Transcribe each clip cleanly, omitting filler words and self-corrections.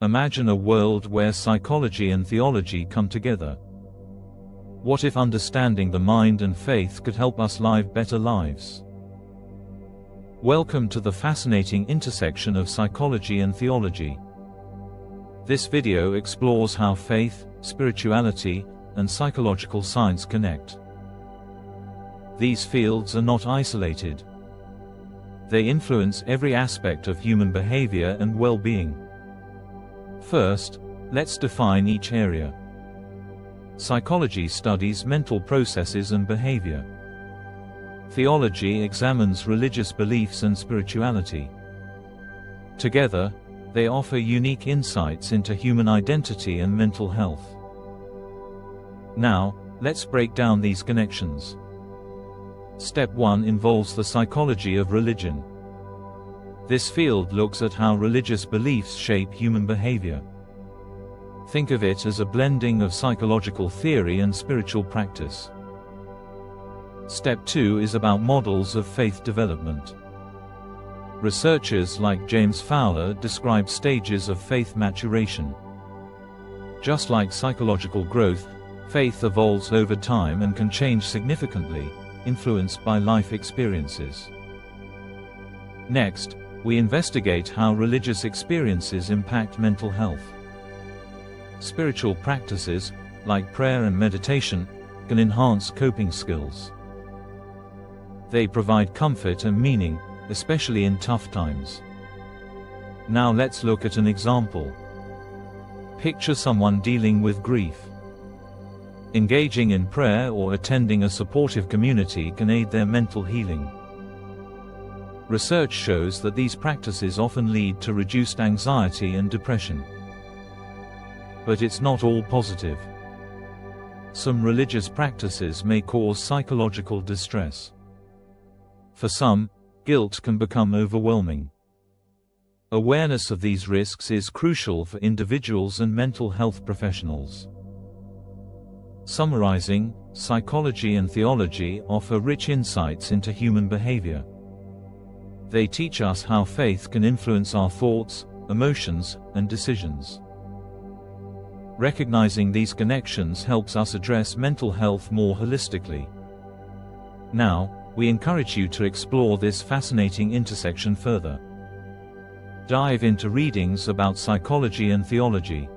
Imagine a world where psychology and theology come together. What if understanding the mind and faith could help us live better lives? Welcome to the fascinating intersection of psychology and theology. This video explores how faith, spirituality, and psychological science connect. These fields are not isolated. They influence every aspect of human behavior and well-being. First, let's define each area. Psychology studies mental processes and behavior. Theology examines religious beliefs and spirituality. Together, they offer unique insights into human identity and mental health. Now, let's break down these connections. Step 1 involves the psychology of religion. This field looks at how religious beliefs shape human behavior. Think of it as a blending of psychological theory and spiritual practice. Step 2 is about models of faith development. Researchers like James Fowler describe stages of faith maturation. Just like psychological growth, faith evolves over time and can change significantly, influenced by life experiences. Next, we investigate how religious experiences impact mental health. Spiritual practices, like prayer and meditation, can enhance coping skills. They provide comfort and meaning, especially in tough times. Now let's look at an example. Picture someone dealing with grief. Engaging in prayer or attending a supportive community can aid their mental healing. Research shows that these practices often lead to reduced anxiety and depression. But it's not all positive. Some religious practices may cause psychological distress. For some, guilt can become overwhelming. Awareness of these risks is crucial for individuals and mental health professionals. Summarizing, psychology and theology offer rich insights into human behavior. They teach us how faith can influence our thoughts, emotions, and decisions. Recognizing these connections helps us address mental health more holistically. Now, we encourage you to explore this fascinating intersection further. Dive into readings about psychology and theology.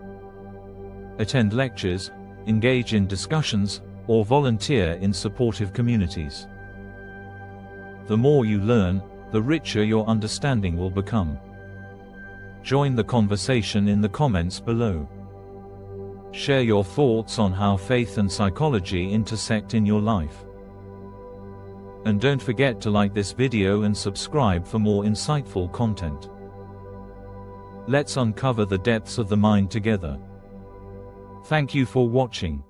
Attend lectures, engage in discussions, or volunteer in supportive communities. The more you learn, the richer your understanding will become. Join the conversation in the comments below. Share your thoughts on how faith and psychology intersect in your life. And don't forget to like this video and subscribe for more insightful content. Let's uncover the depths of the mind together. Thank you for watching.